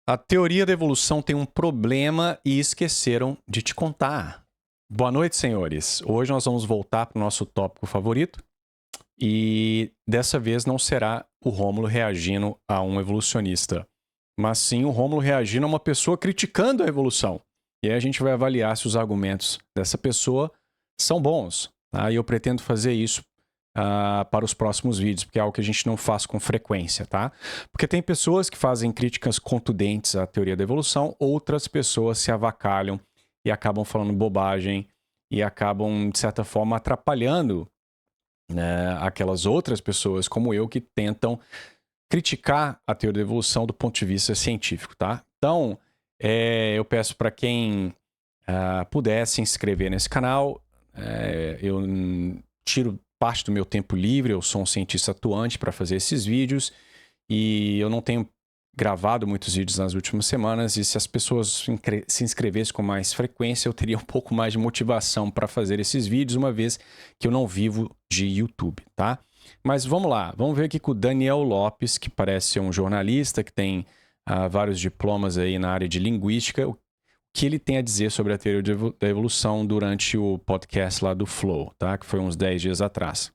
A teoria da evolução tem um problema e esqueceram de te contar. Boa noite, senhores. Hoje nós vamos voltar para o nosso tópico favorito. E dessa vez não será o Rômulo reagindo a um evolucionista, mas sim o Rômulo reagindo a uma pessoa criticando a evolução. E aí a gente vai avaliar se os argumentos dessa pessoa são bons. Tá? E eu pretendo fazer isso para os próximos vídeos, porque é algo que a gente não faz com frequência, tá? Porque tem pessoas que fazem críticas contundentes à teoria da evolução, outras pessoas se avacalham e acabam falando bobagem e acabam, de certa forma, atrapalhando, né, aquelas outras pessoas como eu que tentam criticar a teoria da evolução do ponto de vista científico, tá? Então, eu peço para quem puder se inscrever nesse canal. Eu tiro parte do meu tempo livre, eu sou um cientista atuante para fazer esses vídeos e eu não tenho gravado muitos vídeos nas últimas semanas, e se as pessoas se inscrevessem com mais frequência, eu teria um pouco mais de motivação para fazer esses vídeos, uma vez que eu não vivo de YouTube, tá? Mas vamos lá, vamos ver aqui com o Daniel Lopes, que parece ser um jornalista, que tem vários diplomas aí na área de linguística, o que ele tem a dizer sobre a teoria da evolução durante o podcast lá do Flow, tá? Que foi uns 10 dias atrás.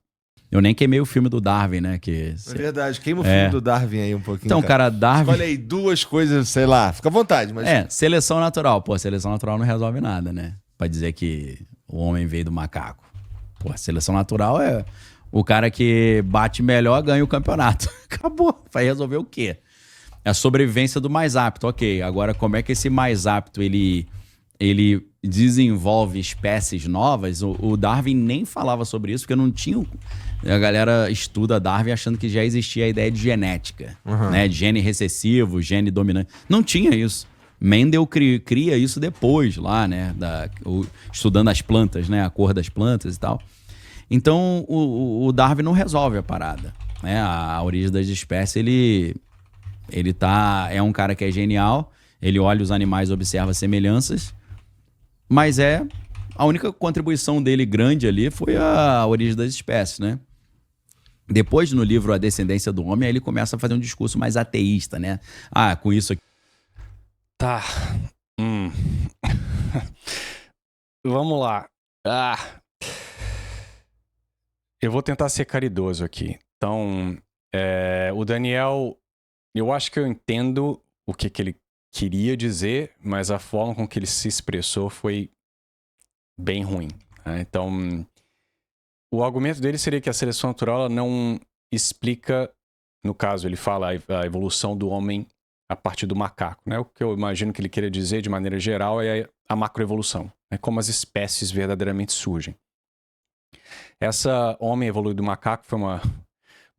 Eu nem queimei o filme do Darwin, né? Que... É verdade, queima o filme do Darwin aí um pouquinho. Então, cara, Darwin... Escolhe aí duas coisas, sei lá, fica à vontade. Mas... seleção natural. Pô, seleção natural não resolve nada, né? Pra dizer que o homem veio do macaco. Pô, seleção natural é o cara que bate melhor ganha o campeonato. Acabou. Vai resolver o quê? É a sobrevivência do mais apto, ok. Agora, como é que esse mais apto, ele desenvolve espécies novas? O Darwin nem falava sobre isso, porque não tinha... A galera estuda Darwin achando que já existia a ideia de genética, né? De gene recessivo, gene dominante. Não tinha isso. Mendel cria isso depois lá, né? Estudando as plantas, né? A cor das plantas e tal. Então, o Darwin não resolve a parada, né? A origem das espécies, é um cara que é genial, ele olha os animais, observa semelhanças, mas a única contribuição dele grande ali foi a origem das espécies, né? Depois, no livro A Descendência do Homem, aí ele começa a fazer um discurso mais ateísta, né? Com isso aqui... Tá. Vamos lá. Eu vou tentar ser caridoso aqui. Então, o Daniel... Eu acho que eu entendo o que ele queria dizer, mas a forma com que ele se expressou foi bem ruim, né? Então, o argumento dele seria que a seleção natural ela não explica, no caso, ele fala a evolução do homem a partir do macaco, né? O que eu imagino que ele queria dizer, de maneira geral, é a macroevolução, né? Como as espécies verdadeiramente surgem. Essa homem evoluiu do macaco foi uma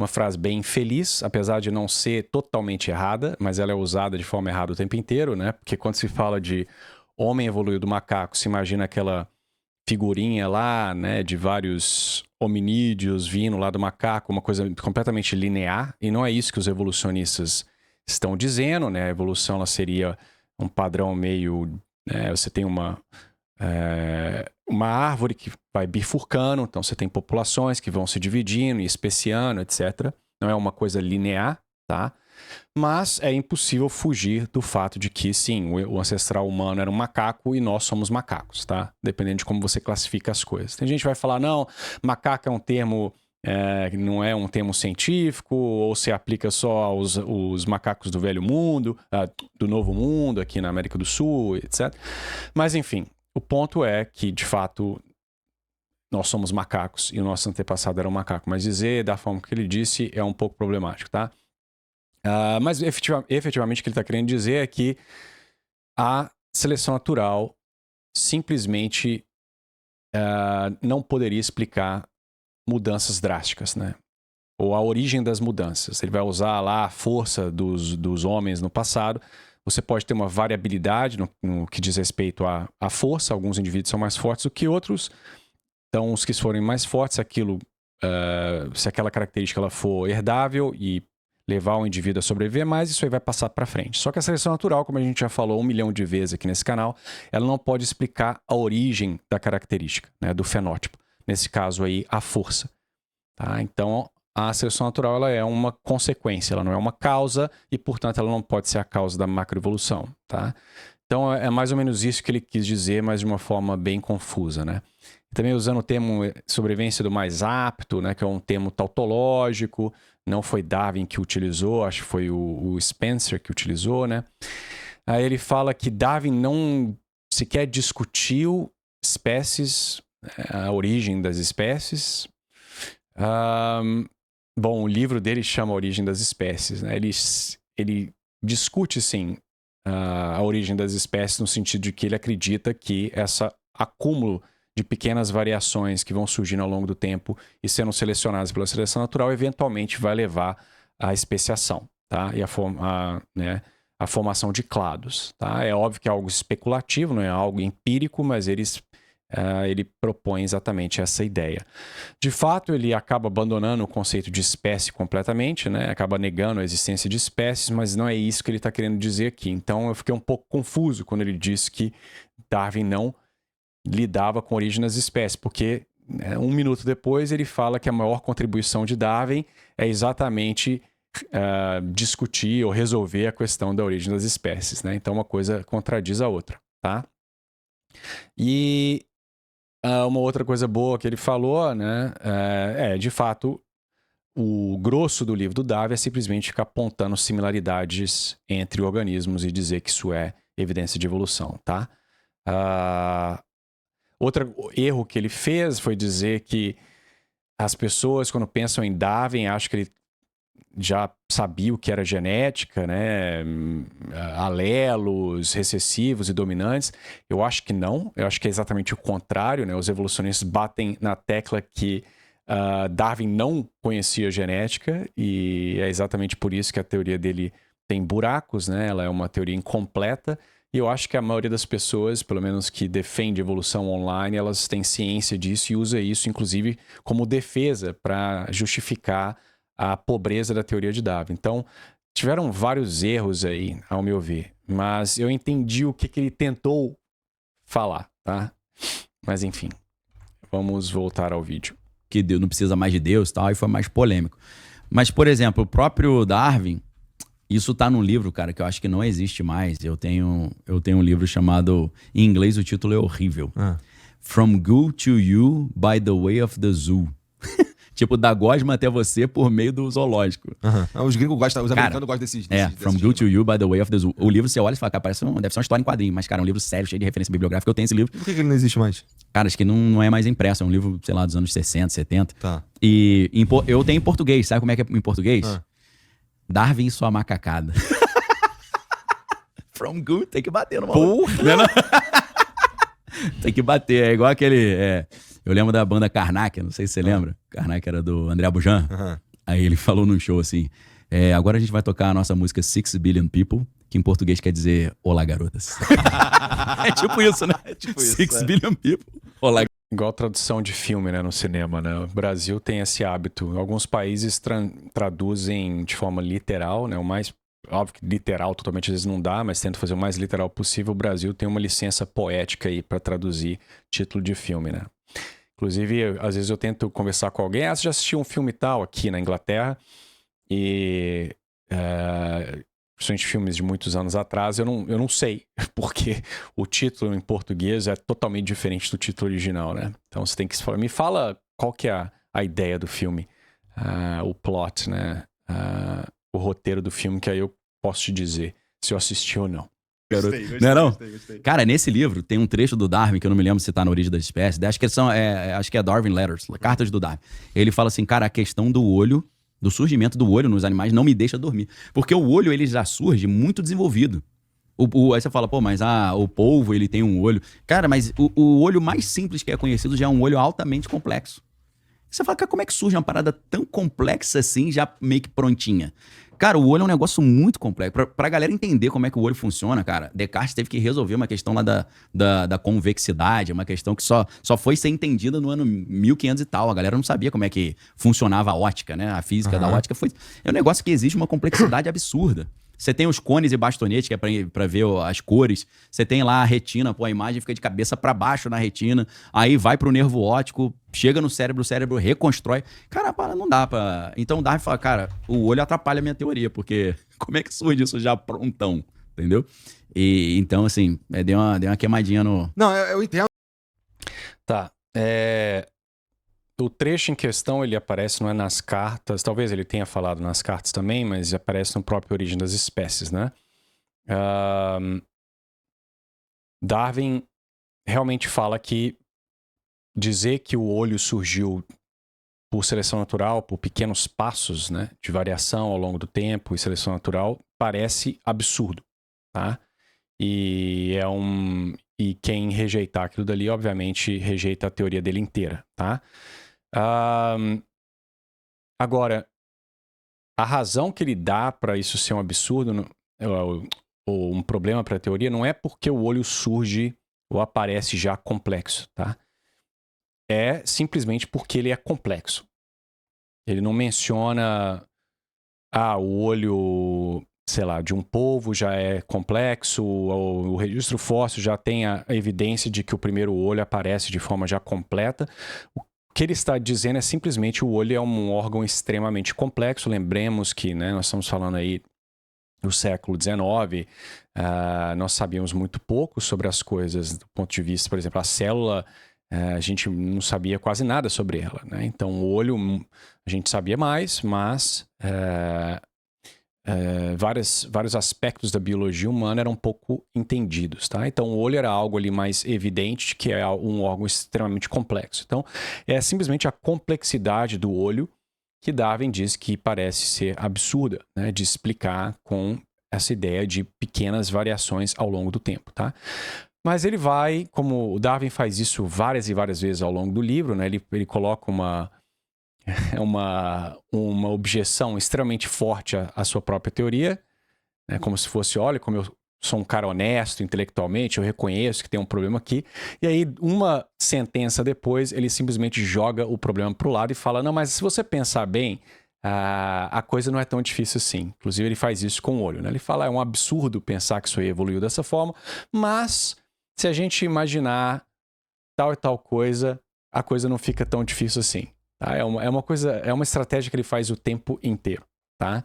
frase bem infeliz, apesar de não ser totalmente errada, mas ela é usada de forma errada o tempo inteiro, né? Porque quando se fala de homem evoluiu do macaco, se imagina aquela figurinha lá, né, de vários hominídeos vindo lá do macaco, uma coisa completamente linear, e não é isso que os evolucionistas estão dizendo, né? A evolução ela seria um padrão meio... você tem uma árvore que vai bifurcando, então você tem populações que vão se dividindo e especiando, etc. Não é uma coisa linear, tá? Mas é impossível fugir do fato de que, sim, o ancestral humano era um macaco e nós somos macacos, tá? Dependendo de como você classifica as coisas. Tem gente que vai falar, não, macaco é um termo... não é um termo científico, ou se aplica só aos macacos do Velho Mundo, do Novo Mundo, aqui na América do Sul, etc. Mas, enfim, o ponto é que, de fato, nós somos macacos e o nosso antepassado era um macaco. Mas dizer da forma que ele disse é um pouco problemático, tá? Mas efetivamente o que ele está querendo dizer é que a seleção natural simplesmente não poderia explicar mudanças drásticas, né? Ou a origem das mudanças. Ele vai usar lá a força dos homens no passado. Você pode ter uma variabilidade no que diz respeito à força. Alguns indivíduos são mais fortes do que outros. Então, os que forem mais fortes, se aquela característica ela for herdável e levar o indivíduo a sobreviver mais, isso aí vai passar para frente. Só que a seleção natural, como a gente já falou 1 milhão de vezes aqui nesse canal, ela não pode explicar a origem da característica, né, do fenótipo. Nesse caso aí, a força. Tá? Então, a seleção natural ela é uma consequência, ela não é uma causa e, portanto, ela não pode ser a causa da macroevolução, tá? Então, é mais ou menos isso que ele quis dizer, mas de uma forma bem confusa, né? Também usando o termo sobrevivência do mais apto, né? Que é um termo tautológico, não foi Darwin que utilizou, acho que foi o Spencer que utilizou, né? Aí ele fala que Darwin não sequer discutiu espécies, a origem das espécies. Bom, o livro dele chama A Origem das Espécies, né? Ele discute, sim, a origem das espécies no sentido de que ele acredita que esse acúmulo de pequenas variações que vão surgindo ao longo do tempo e sendo selecionadas pela seleção natural eventualmente vai levar à especiação, tá? E a formação de clados, tá? É óbvio que é algo especulativo, não é algo empírico, mas ele propõe exatamente essa ideia. De fato, ele acaba abandonando o conceito de espécie completamente, né? Acaba negando a existência de espécies, mas não é isso que ele está querendo dizer aqui. Então, eu fiquei um pouco confuso quando ele disse que Darwin não lidava com a origem das espécies, porque um minuto depois ele fala que a maior contribuição de Darwin é exatamente discutir ou resolver a questão da origem das espécies, né? Então, uma coisa contradiz a outra, tá? E uma outra coisa boa que ele falou, né, de fato, o grosso do livro do Darwin é simplesmente ficar apontando similaridades entre organismos e dizer que isso é evidência de evolução, tá? Outro erro que ele fez foi dizer que as pessoas, quando pensam em Darwin, acham que ele já sabia o que era genética, né? Alelos, recessivos e dominantes. Eu acho que não. Eu acho que é exatamente o contrário, né? Os evolucionistas batem na tecla que Darwin não conhecia genética e é exatamente por isso que a teoria dele tem buracos, né? Ela é uma teoria incompleta e eu acho que a maioria das pessoas, pelo menos que defende evolução online, elas têm ciência disso e usa isso, inclusive, como defesa para justificar a pobreza da teoria de Darwin. Então, tiveram vários erros aí, ao meu ver. Mas eu entendi o que ele tentou falar, tá? Mas enfim, vamos voltar ao vídeo. Que Deus não precisa mais de Deus e tal, e foi mais polêmico. Mas, por exemplo, o próprio Darwin, isso tá num livro, cara, que eu acho que não existe mais. Eu tenho um livro chamado, em inglês o título é horrível. From Goo to You by the Way of the Zoo. Tipo, da gosma até você por meio do zoológico. Os gringos gostam, os americanos gostam desses From Goo to You by the Way of the Zoo. O livro, você olha e fala, cara, deve ser uma história em quadrinho, mas, cara, é um livro sério, cheio de referência bibliográfica. Eu tenho esse livro. Por que ele não existe mais? Cara, acho que não é mais impresso. É um livro, sei lá, dos anos 60, 70. Tá. E eu tenho em português. Sabe como é que é em português? Darwin e sua macacada. From Goo, tem que bater no maluco. Tem que bater. É igual aquele... Eu lembro da banda Karnak, não sei se você lembra. Karnak era do André Bujan. Aí ele falou num show assim, agora a gente vai tocar a nossa música 6 Billion People, que em português quer dizer Olá, garotas. É tipo isso, né? É tipo 6 Billion People. Olá. Igual tradução de filme, né, no cinema, né? O Brasil tem esse hábito. Alguns países traduzem de forma literal, né? O mais óbvio que literal totalmente às vezes não dá, mas tenta fazer o mais literal possível. O Brasil tem uma licença poética aí para traduzir título de filme, né? Inclusive, às vezes eu tento conversar com alguém, você já assistiu um filme tal aqui na Inglaterra? E principalmente filmes de muitos anos atrás, eu não sei, porque o título em português é totalmente diferente do título original, né? Então você tem que falar, me fala qual que é a ideia do filme, o plot, né? O roteiro do filme, que aí eu posso te dizer se eu assisti ou não. Gostei. Cara, nesse livro tem um trecho do Darwin, que eu não me lembro se tá na Origem das Espécies, acho que é Darwin Letters, Cartas do Darwin. Ele fala assim, cara, a questão do olho, do surgimento do olho nos animais não me deixa dormir. Porque o olho, ele já surge muito desenvolvido. Aí você fala, pô, mas o polvo, ele tem um olho. Cara, mas o olho mais simples que é conhecido já é um olho altamente complexo. Você fala, cara, como é que surge uma parada tão complexa assim, já meio que prontinha? Cara, o olho é um negócio muito complexo. Pra galera entender como é que o olho funciona, cara, Descartes teve que resolver uma questão lá da convexidade, uma questão que só foi ser entendida no ano 1500 e tal. A galera não sabia como é que funcionava a ótica, né? A física da ótica é um negócio que exige uma complexidade absurda. Você tem os cones e bastonetes, que é pra ver as cores. Você tem lá a retina, pô, a imagem fica de cabeça para baixo na retina. Aí vai pro nervo óptico, chega no cérebro, o cérebro reconstrói. Cara, não dá pra... Então o Darwin fala, cara, o olho atrapalha a minha teoria, porque como é que surge isso já prontão? Entendeu? E então, assim, deu uma queimadinha no... Não, eu entendo. Tá. O trecho em questão, ele aparece, não é nas cartas, talvez ele tenha falado nas cartas também, mas aparece no próprio Origem das Espécies, né? Darwin realmente fala que dizer que o olho surgiu por seleção natural, por pequenos passos, né, de variação ao longo do tempo e seleção natural, parece absurdo, tá? E quem rejeitar aquilo dali, obviamente, rejeita a teoria dele inteira, tá? Agora, a razão que ele dá para isso ser um absurdo ou um problema para a teoria não é porque o olho surge ou aparece já complexo, tá? É simplesmente porque ele é complexo. Ele não menciona o olho, sei lá, de um polvo já é complexo, ou o registro fóssil já tem a evidência de que o primeiro olho aparece de forma já completa. O que ele está dizendo é simplesmente o olho é um órgão extremamente complexo. Lembremos que, né, nós estamos falando aí do século XIX, nós sabíamos muito pouco sobre as coisas do ponto de vista, por exemplo, a célula, a gente não sabia quase nada sobre ela, né? Então o olho a gente sabia mais, mas vários aspectos da biologia humana eram pouco entendidos, tá? Então o olho era algo ali mais evidente, que é um órgão extremamente complexo. Então é simplesmente a complexidade do olho que Darwin diz que parece ser absurda, né, de explicar com essa ideia de pequenas variações ao longo do tempo, tá? Mas ele vai, como o Darwin faz isso várias e várias vezes ao longo do livro, né, ele coloca uma objeção extremamente forte à sua própria teoria, né, como se fosse, olha, como eu sou um cara honesto intelectualmente, eu reconheço que tem um problema aqui. E aí, uma sentença depois, ele simplesmente joga o problema para o lado e fala, não, mas se você pensar bem, a coisa não é tão difícil assim. Inclusive, ele faz isso com o olho, né? Ele fala, é um absurdo pensar que isso aí evoluiu dessa forma, mas se a gente imaginar tal e tal coisa, a coisa não fica tão difícil assim. Tá? É uma estratégia que ele faz o tempo inteiro, tá?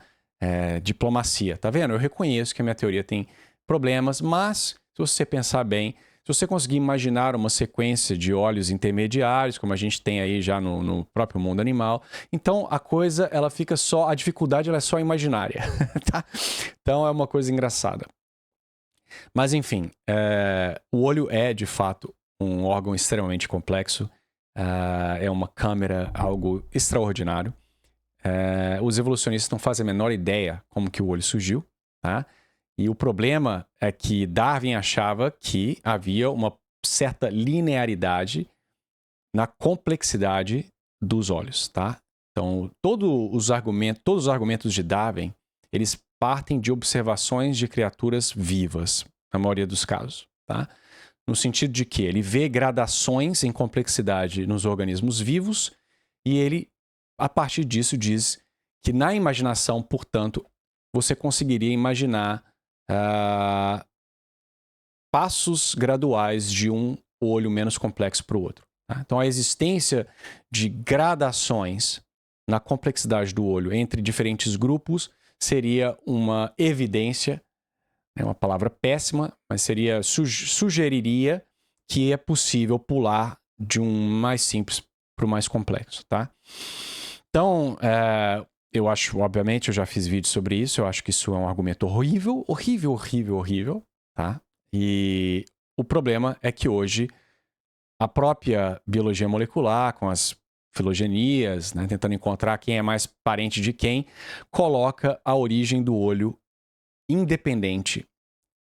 Diplomacia, tá vendo? Eu reconheço que a minha teoria tem problemas, mas se você pensar bem, se você conseguir imaginar uma sequência de olhos intermediários, como a gente tem aí já no próprio mundo animal, então a coisa, ela fica só, a dificuldade ela é só imaginária, tá? Então é uma coisa engraçada. Mas enfim, o olho é de fato um órgão extremamente complexo, é uma câmera, algo extraordinário. Os evolucionistas não fazem a menor ideia como que o olho surgiu, tá? E o problema é que Darwin achava que havia uma certa linearidade na complexidade dos olhos, tá? Então, todos os argumentos de Darwin, eles partem de observações de criaturas vivas, na maioria dos casos, tá? No sentido de que ele vê gradações em complexidade nos organismos vivos e ele, a partir disso, diz que na imaginação, portanto, você conseguiria imaginar passos graduais de um olho menos complexo para o outro. Tá? Então, a existência de gradações na complexidade do olho entre diferentes grupos seria uma evidência, é uma palavra péssima, mas sugeriria que é possível pular de um mais simples para o mais complexo, tá? Então, eu acho, obviamente, eu já fiz vídeo sobre isso, eu acho que isso é um argumento horrível, tá? E o problema é que hoje a própria biologia molecular, com as filogenias, né, tentando encontrar quem é mais parente de quem, coloca a origem do olho independente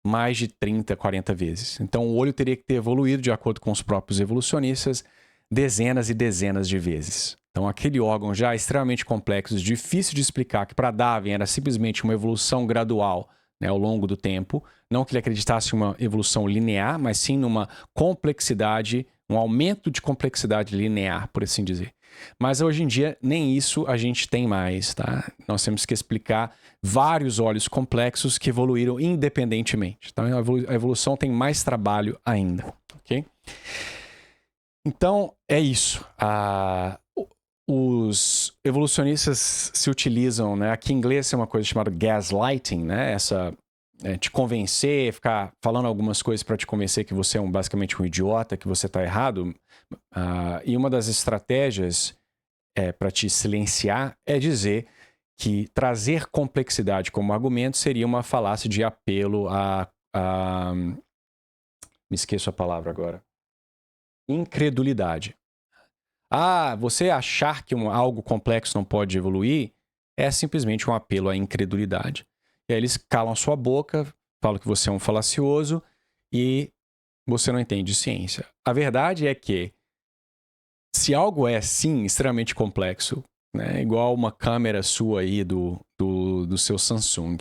mais de 30, 40 vezes. Então o olho teria que ter evoluído, de acordo com os próprios evolucionistas, dezenas e dezenas de vezes. Então aquele órgão já extremamente complexo, difícil de explicar, que para Darwin era simplesmente uma evolução gradual, né, ao longo do tempo, não que ele acreditasse em uma evolução linear, mas sim numa complexidade, um aumento de complexidade linear, por assim dizer. Mas hoje em dia, nem isso a gente tem mais, tá? Nós temos que explicar vários olhos complexos que evoluíram independentemente. Então, a evolução tem mais trabalho ainda, ok? Então, é isso. Os evolucionistas se utilizam, né? Aqui em inglês é uma coisa chamada gaslighting, né? Te convencer, ficar falando algumas coisas para te convencer que você é basicamente um idiota, que você está errado. E uma das estratégias para te silenciar é dizer que trazer complexidade como argumento seria uma falácia de apelo me esqueço a palavra agora. Incredulidade. Você achar que algo complexo não pode evoluir é simplesmente um apelo à incredulidade. E aí eles calam sua boca, falam que você é um falacioso e você não entende de ciência. A verdade é que se algo é, sim, extremamente complexo, né, igual uma câmera sua aí do seu Samsung,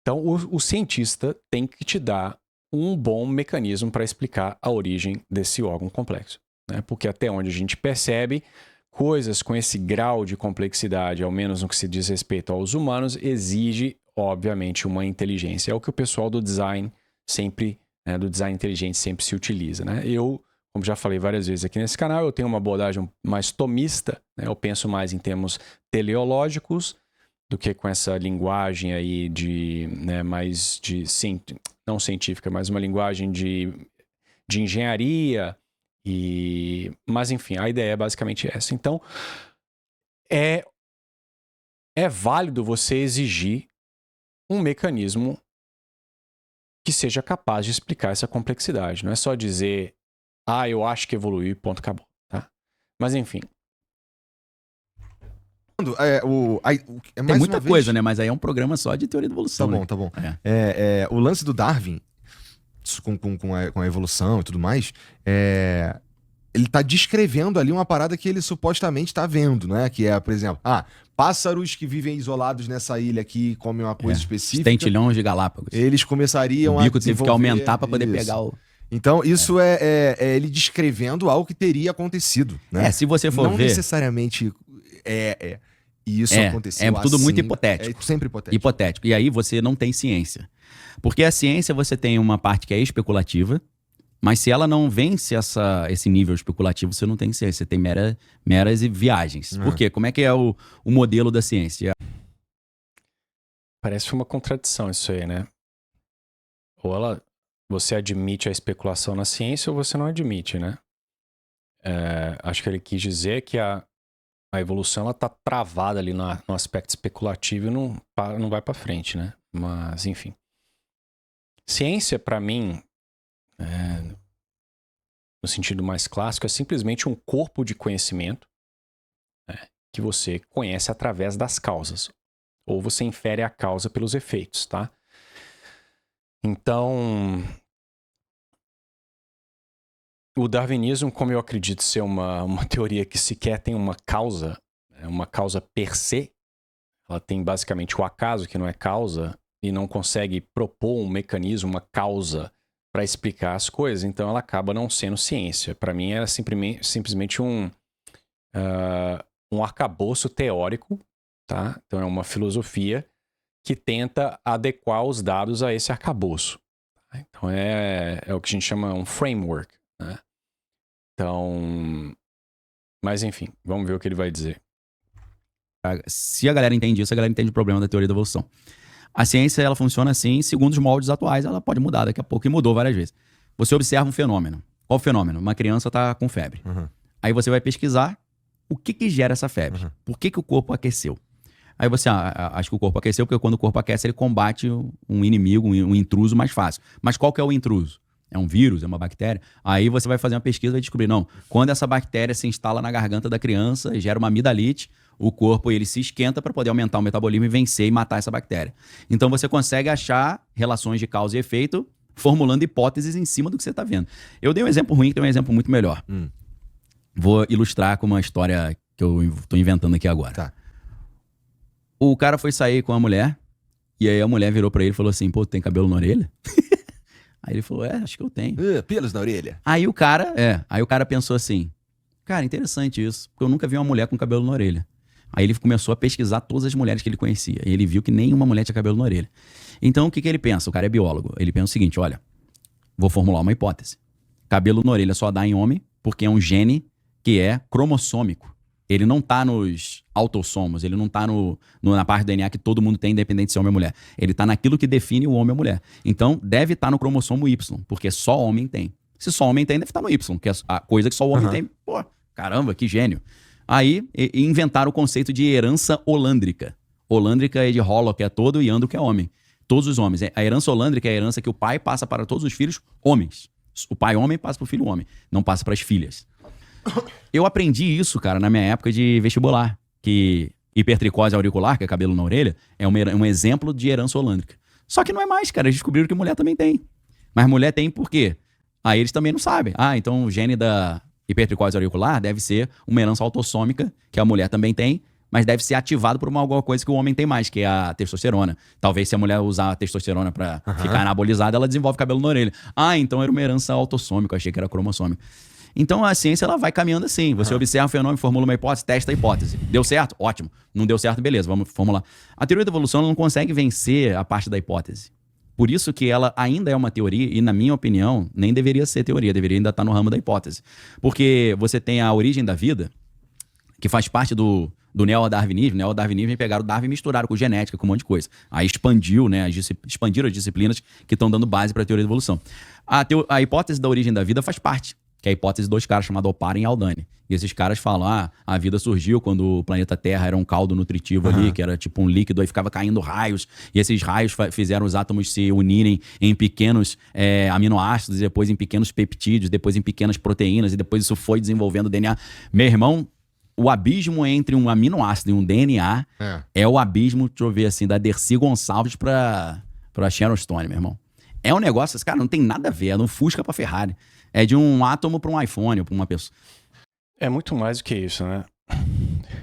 então o cientista tem que te dar um bom mecanismo para explicar a origem desse órgão complexo. Né? Porque até onde a gente percebe, coisas com esse grau de complexidade, ao menos no que se diz respeito aos humanos, exige, obviamente, uma inteligência. É o que o pessoal do design sempre, do design inteligente sempre se utiliza. Né? Eu, como já falei várias vezes aqui nesse canal, eu tenho uma abordagem mais tomista, né? Eu penso mais em termos teleológicos do que com essa linguagem aí mais de não científica, mas uma linguagem de engenharia. Mas enfim, a ideia é basicamente essa. Então, é válido você exigir um mecanismo que seja capaz de explicar essa complexidade. Não é só dizer, eu acho que evoluiu e ponto, acabou. Tá? Mas enfim. Tem muita coisa, né? Mas aí é um programa só de teoria da evolução. Tá bom. O lance do Darwin, com a evolução e tudo mais, ele tá descrevendo ali uma parada que ele supostamente tá vendo, né? Que é, por exemplo, pássaros que vivem isolados nessa ilha aqui comem uma coisa específica. Tentilhões de Galápagos. Eles começariam o bico teve que aumentar para poder pegar o... Então, isso é ele descrevendo algo que teria acontecido, né? Se você for ver... Não necessariamente e isso aconteceu É tudo assim, muito hipotético. É sempre hipotético. Hipotético. E aí você não tem ciência. Porque a ciência você tem uma parte que é especulativa, mas se ela não vence esse nível especulativo, você não tem ciência. Você tem meras viagens. Por quê? Como é que é o modelo da ciência? Parece uma contradição isso aí, né? Ou você admite a especulação na ciência ou você não admite, né? Acho que ele quis dizer que a evolução ela tá travada ali no aspecto especulativo e não vai para frente, né? Mas, enfim. Ciência, para mim, no sentido mais clássico, é simplesmente um corpo de conhecimento, né, que você conhece através das causas. Ou você infere a causa pelos efeitos, tá? Então, o darwinismo, como eu acredito ser uma teoria que sequer tem uma causa per se, ela tem basicamente o acaso, que não é causa, e não consegue propor um mecanismo, uma causa para explicar as coisas, então ela acaba não sendo ciência. Para mim, era simplesmente um arcabouço teórico, tá? Então é uma filosofia que tenta adequar os dados a esse arcabouço. Então é o que a gente chama um framework, né? Então, mas enfim, vamos ver o que ele vai dizer. Se a galera entende isso, a galera entende o problema da teoria da evolução. A ciência, ela funciona assim, segundo os moldes atuais, ela pode mudar daqui a pouco, e mudou várias vezes. Você observa um fenômeno. Qual fenômeno? Uma criança está com febre. Aí você vai pesquisar o que gera essa febre. Por que o corpo aqueceu? Aí você acha que o corpo aqueceu porque quando o corpo aquece, ele combate um inimigo, um intruso mais fácil. Mas qual que é o intruso? É um vírus? É uma bactéria? Aí você vai fazer uma pesquisa e vai descobrir, não, quando essa bactéria se instala na garganta da criança e gera uma amidalite, o corpo ele se esquenta para poder aumentar o metabolismo e vencer e matar essa bactéria. Então você consegue achar relações de causa e efeito formulando hipóteses em cima do que você está vendo. Eu dei um exemplo ruim, que tem um exemplo muito melhor. Vou ilustrar com uma história que eu estou inventando aqui agora. Tá. O cara foi sair com a mulher e aí a mulher virou para ele e falou assim, pô, tem cabelo na orelha? Aí ele falou, acho que eu tenho. Pelos na orelha. Aí o cara pensou assim, Cara, interessante isso, porque eu nunca vi uma mulher com cabelo na orelha. Aí ele começou a pesquisar todas as mulheres que ele conhecia. E ele viu que nenhuma mulher tinha cabelo na orelha. Então, o que ele pensa? O cara é biólogo. Ele pensa o seguinte, olha, vou formular uma hipótese. Cabelo na orelha só dá em homem porque é um gene que é cromossômico. Ele não tá nos autossomos, ele não tá na parte do DNA que todo mundo tem, independente se é homem ou mulher. Ele tá naquilo que define o homem ou a mulher. Então, deve estar no cromossomo Y, porque só homem tem. Se só homem tem, deve estar no Y, que é a coisa que só o homem tem. Pô, caramba, que gênio. Aí, inventaram o conceito de herança holândrica. Holândrica é de holo, que é todo, e ando, que é homem. Todos os homens. A herança holândrica é a herança que o pai passa para todos os filhos homens. O pai homem passa para o filho homem, não passa para as filhas. Eu aprendi isso, cara, na minha época de vestibular, que hipertricose auricular, que é cabelo na orelha, é um exemplo de herança holândrica. Só que não é mais, cara. Eles descobriram que mulher também tem. Mas mulher tem por quê? Aí eles também não sabem. Então o gene da hipertricose auricular deve ser uma herança autossômica, que a mulher também tem, mas deve ser ativado por alguma coisa que o homem tem mais, que é a testosterona. Talvez se a mulher usar a testosterona pra ficar anabolizada, ela desenvolve cabelo na orelha. Então era uma herança autossômica, eu achei que era cromossômica. Então a ciência ela vai caminhando assim. Você observa um fenômeno, formula uma hipótese, testa a hipótese. Deu certo? Ótimo. Não deu certo? Beleza, vamos formular. A teoria da evolução ela não consegue vencer a parte da hipótese. Por isso que ela ainda é uma teoria e, na minha opinião, nem deveria ser teoria, deveria ainda estar no ramo da hipótese. Porque você tem a origem da vida, que faz parte do neo-darwinismo. Neo-darwinismo pegaram o Darwin e misturaram com genética, com um monte de coisa. Aí expandiram as disciplinas que estão dando base para a teoria da evolução. A hipótese da origem da vida faz parte, que é a hipótese de dois caras chamados Oparin e Haldane. E esses caras falam, a vida surgiu quando o planeta Terra era um caldo nutritivo ali, que era tipo um líquido, aí ficava caindo raios, e esses raios fizeram os átomos se unirem em pequenos aminoácidos, e depois em pequenos peptídeos, depois em pequenas proteínas, e depois isso foi desenvolvendo DNA. Meu irmão, o abismo entre um aminoácido e um DNA é o abismo, deixa eu ver assim, da Dercy Gonçalves pra Sharon Stone, meu irmão. É um negócio, cara, não tem nada a ver, é de um Fusca pra Ferrari. É de um átomo pra um iPhone, ou pra uma pessoa. É muito mais do que isso, né?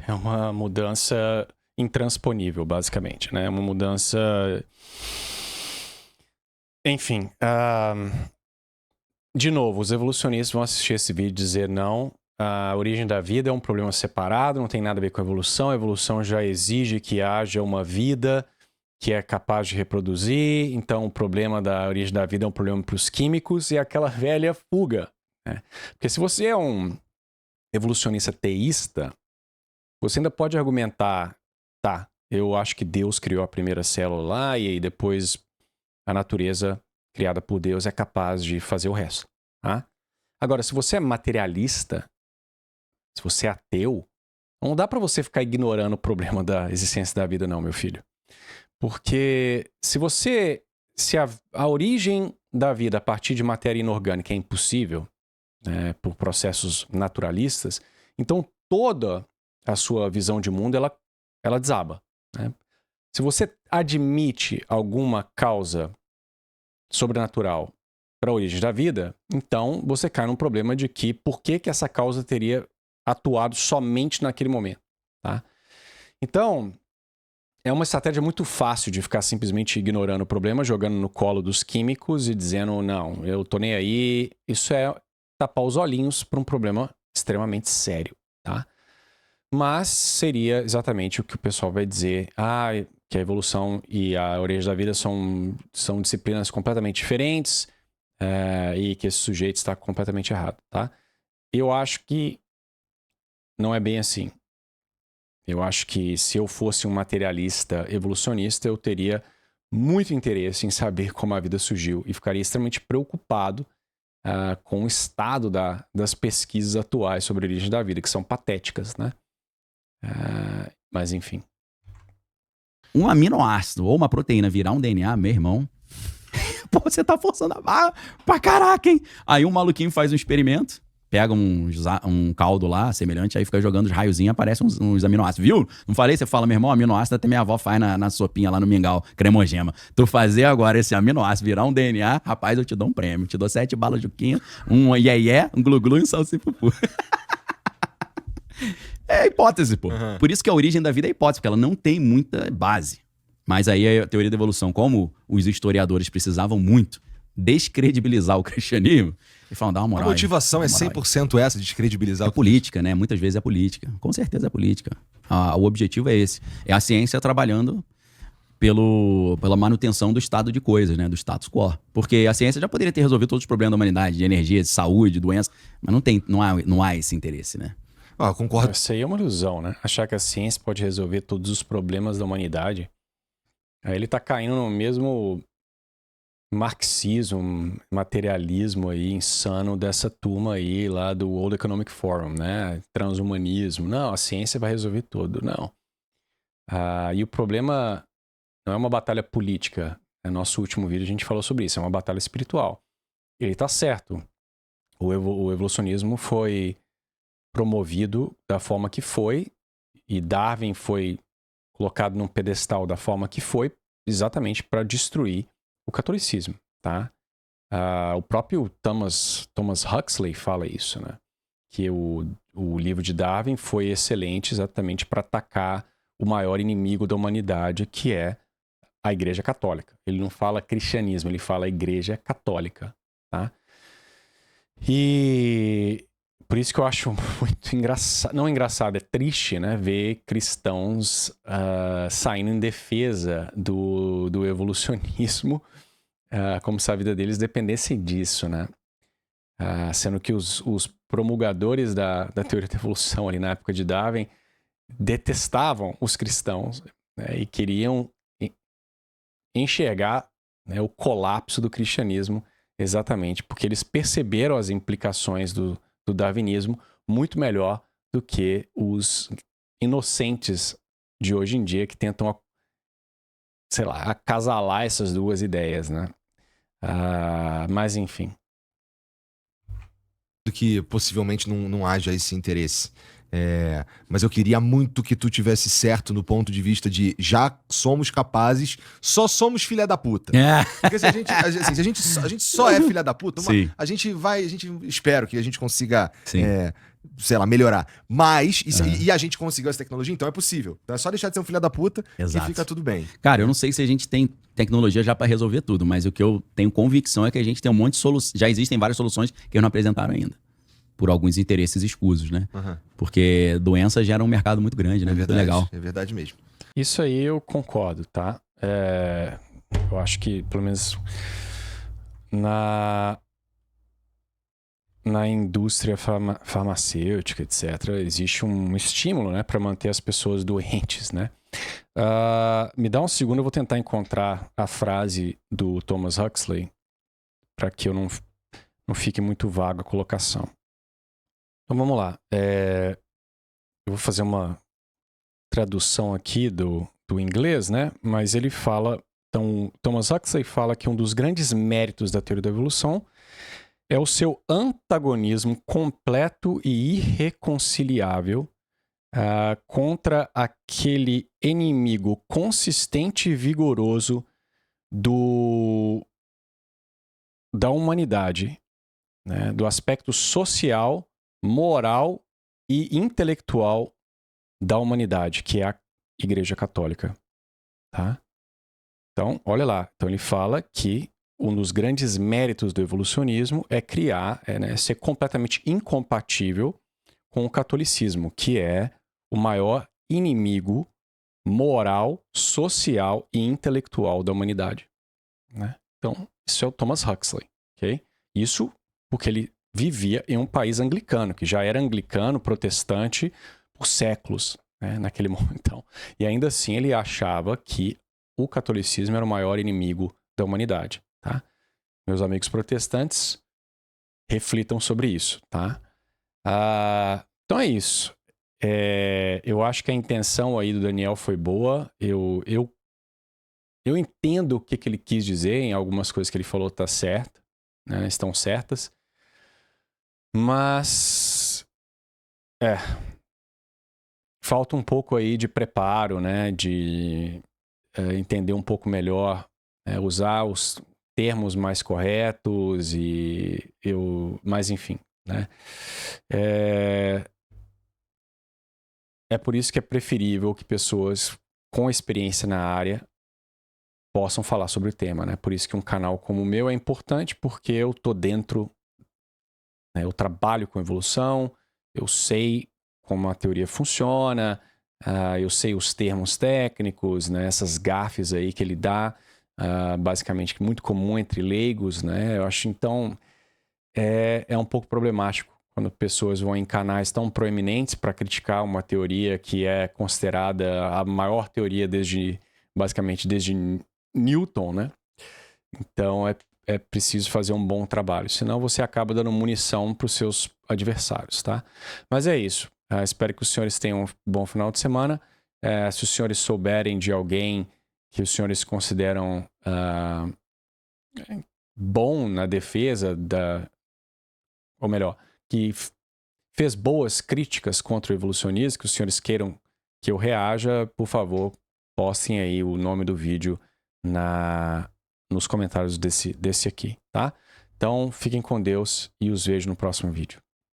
É uma mudança intransponível, basicamente, né? Uma mudança... Enfim, de novo, os evolucionistas vão assistir esse vídeo e dizer não, a origem da vida é um problema separado, não tem nada a ver com a evolução já exige que haja uma vida que é capaz de reproduzir, então o problema da origem da vida é um problema para os químicos e aquela velha fuga, né? Porque se você é um evolucionista teísta, você ainda pode argumentar, tá, eu acho que Deus criou a primeira célula lá e aí depois a natureza criada por Deus é capaz de fazer o resto, tá? Agora, se você é materialista, se você é ateu, não dá para você ficar ignorando o problema da existência da vida não, meu filho. Porque se a origem da vida a partir de matéria inorgânica é impossível, né, por processos naturalistas, então toda a sua visão de mundo ela desaba, né? Se você admite alguma causa sobrenatural para a origem da vida, então você cai num problema de que por que essa causa teria atuado somente naquele momento, tá? Então, é uma estratégia muito fácil de ficar simplesmente ignorando o problema, jogando no colo dos químicos e dizendo, não, eu tô nem aí. Isso é tapar os olhinhos para um problema extremamente sério, tá? Mas seria exatamente o que o pessoal vai dizer, que a evolução e a origem da vida são disciplinas completamente diferentes e que esse sujeito está completamente errado, tá? Eu acho que não é bem assim. Eu acho que se eu fosse um materialista evolucionista, eu teria muito interesse em saber como a vida surgiu e ficaria extremamente preocupado com o estado das pesquisas atuais sobre a origem da vida, que são patéticas, né? Mas enfim. Um aminoácido ou uma proteína virar um DNA, meu irmão, pô, você tá forçando a barra pra caraca, hein? Aí um maluquinho faz um experimento, pega um caldo lá, semelhante, aí fica jogando os raiozinhos e aparecem uns aminoácidos. Viu? Não falei? Você fala, meu irmão, aminoácido até minha avó faz na sopinha lá no mingau, cremogema. Tu fazer agora esse aminoácido virar um DNA, rapaz, eu te dou um prêmio. Te dou 7 balas de juquinha, um iê, um glu-glu e um salsipupu. É hipótese, pô. Por isso que a origem da vida é hipótese, porque ela não tem muita base. Mas aí a teoria da evolução, como os historiadores precisavam muito descredibilizar o cristianismo, eles falam, dá uma moral A motivação aí, é dá uma moral aí. 100% essa, de descredibilizar É política, né? Muitas vezes é política. Com certeza é política. O objetivo é esse. É a ciência trabalhando pela manutenção do estado de coisas, né? Do status quo. Porque a ciência já poderia ter resolvido todos os problemas da humanidade, de energia, de saúde, de doença, mas não há esse interesse, né? Eu concordo. Isso aí é uma ilusão, né? Achar que a ciência pode resolver todos os problemas da humanidade. Aí ele tá caindo no mesmo marxismo, materialismo aí insano dessa turma aí lá do World Economic Forum, né? Transhumanismo. Não, a ciência vai resolver tudo. Não. E o problema não é uma batalha política. No nosso último vídeo a gente falou sobre isso. É uma batalha espiritual. Ele tá certo. O evolucionismo foi promovido da forma que foi e Darwin foi colocado num pedestal da forma que foi exatamente para destruir o catolicismo, tá? O próprio Thomas Huxley fala isso, né? Que o livro de Darwin foi excelente exatamente para atacar o maior inimigo da humanidade, que é a Igreja Católica. Ele não fala cristianismo, ele fala Igreja Católica, tá? E por isso que eu acho muito engraçado, não engraçado, é triste, né, ver cristãos saindo em defesa do evolucionismo, como se a vida deles dependesse disso, né? Sendo que os promulgadores da teoria da evolução ali na época de Darwin detestavam os cristãos, né, e queriam enxergar, né, o colapso do cristianismo exatamente porque eles perceberam as implicações do darwinismo muito melhor do que os inocentes de hoje em dia que tentam, sei lá, acasalar essas duas ideias, né? Mas enfim. Que possivelmente não haja esse interesse. Mas eu queria muito que tu tivesse certo no ponto de vista de já somos capazes, só somos filha da puta. Porque se a gente só é filha da puta, a gente espero que a gente consiga, sei lá, melhorar. Mas, e a gente conseguiu essa tecnologia, então é possível. Então é só deixar de ser um filho da puta e fica tudo bem. Cara, eu não sei se a gente tem tecnologia já para resolver tudo, mas o que eu tenho convicção é que a gente tem um monte de soluções, já existem várias soluções que não apresentaram ainda. Por alguns interesses escusos, né? Uhum. Porque doença gera um mercado muito grande, né? Muito legal. É verdade mesmo. Isso aí eu concordo, tá? Eu acho que, pelo menos na indústria farmacêutica, etc., existe um estímulo, né, para manter as pessoas doentes, né? Me dá um segundo, eu vou tentar encontrar a frase do Thomas Huxley para que eu não fique muito vaga a colocação. Então vamos lá. Eu vou fazer uma tradução aqui do inglês, né? Mas ele fala... Então, Thomas Huxley fala que um dos grandes méritos da teoria da evolução é o seu antagonismo completo e irreconciliável contra aquele inimigo consistente e vigoroso da humanidade, né? Do aspecto social, moral e intelectual da humanidade, que é a Igreja Católica, tá? Então, olha lá. Então ele fala que um dos grandes méritos do evolucionismo é ser completamente incompatível com o catolicismo, que é o maior inimigo moral, social e intelectual da humanidade, né? Então, isso é o Thomas Huxley, ok? Isso porque ele vivia em um país anglicano, que já era anglicano, protestante, por séculos, né, naquele momento. Então, e ainda assim ele achava que o catolicismo era o maior inimigo da humanidade, tá? Meus amigos protestantes, reflitam sobre isso, tá? Então é isso. Eu acho que a intenção aí do Daniel foi boa. Eu entendo o que ele quis dizer, em algumas coisas que ele falou tá certo, né, estão certas. Mas falta um pouco aí de preparo, né, de entender um pouco melhor, usar os termos mais corretos mas enfim, né? É por isso que é preferível que pessoas com experiência na área possam falar sobre o tema, né? Por isso que um canal como o meu é importante, porque eu tô dentro, né? Eu trabalho com evolução, eu sei como a teoria funciona, eu sei os termos técnicos, né? Essas gafes aí que ele dá, basicamente muito comum entre leigos, né? Eu acho, então, é um pouco problemático quando pessoas vão em canais tão proeminentes para criticar uma teoria que é considerada a maior teoria basicamente desde Newton, né? Então é preciso fazer um bom trabalho, senão você acaba dando munição para os seus adversários, tá? Mas é isso. Espero que os senhores tenham um bom final de semana. Se os senhores souberem de alguém que os senhores consideram bom na defesa ou melhor, que fez boas críticas contra o evolucionismo, que os senhores queiram que eu reaja, por favor, postem aí o nome do vídeo nos comentários desse aqui, tá? Então, fiquem com Deus e os vejo no próximo vídeo.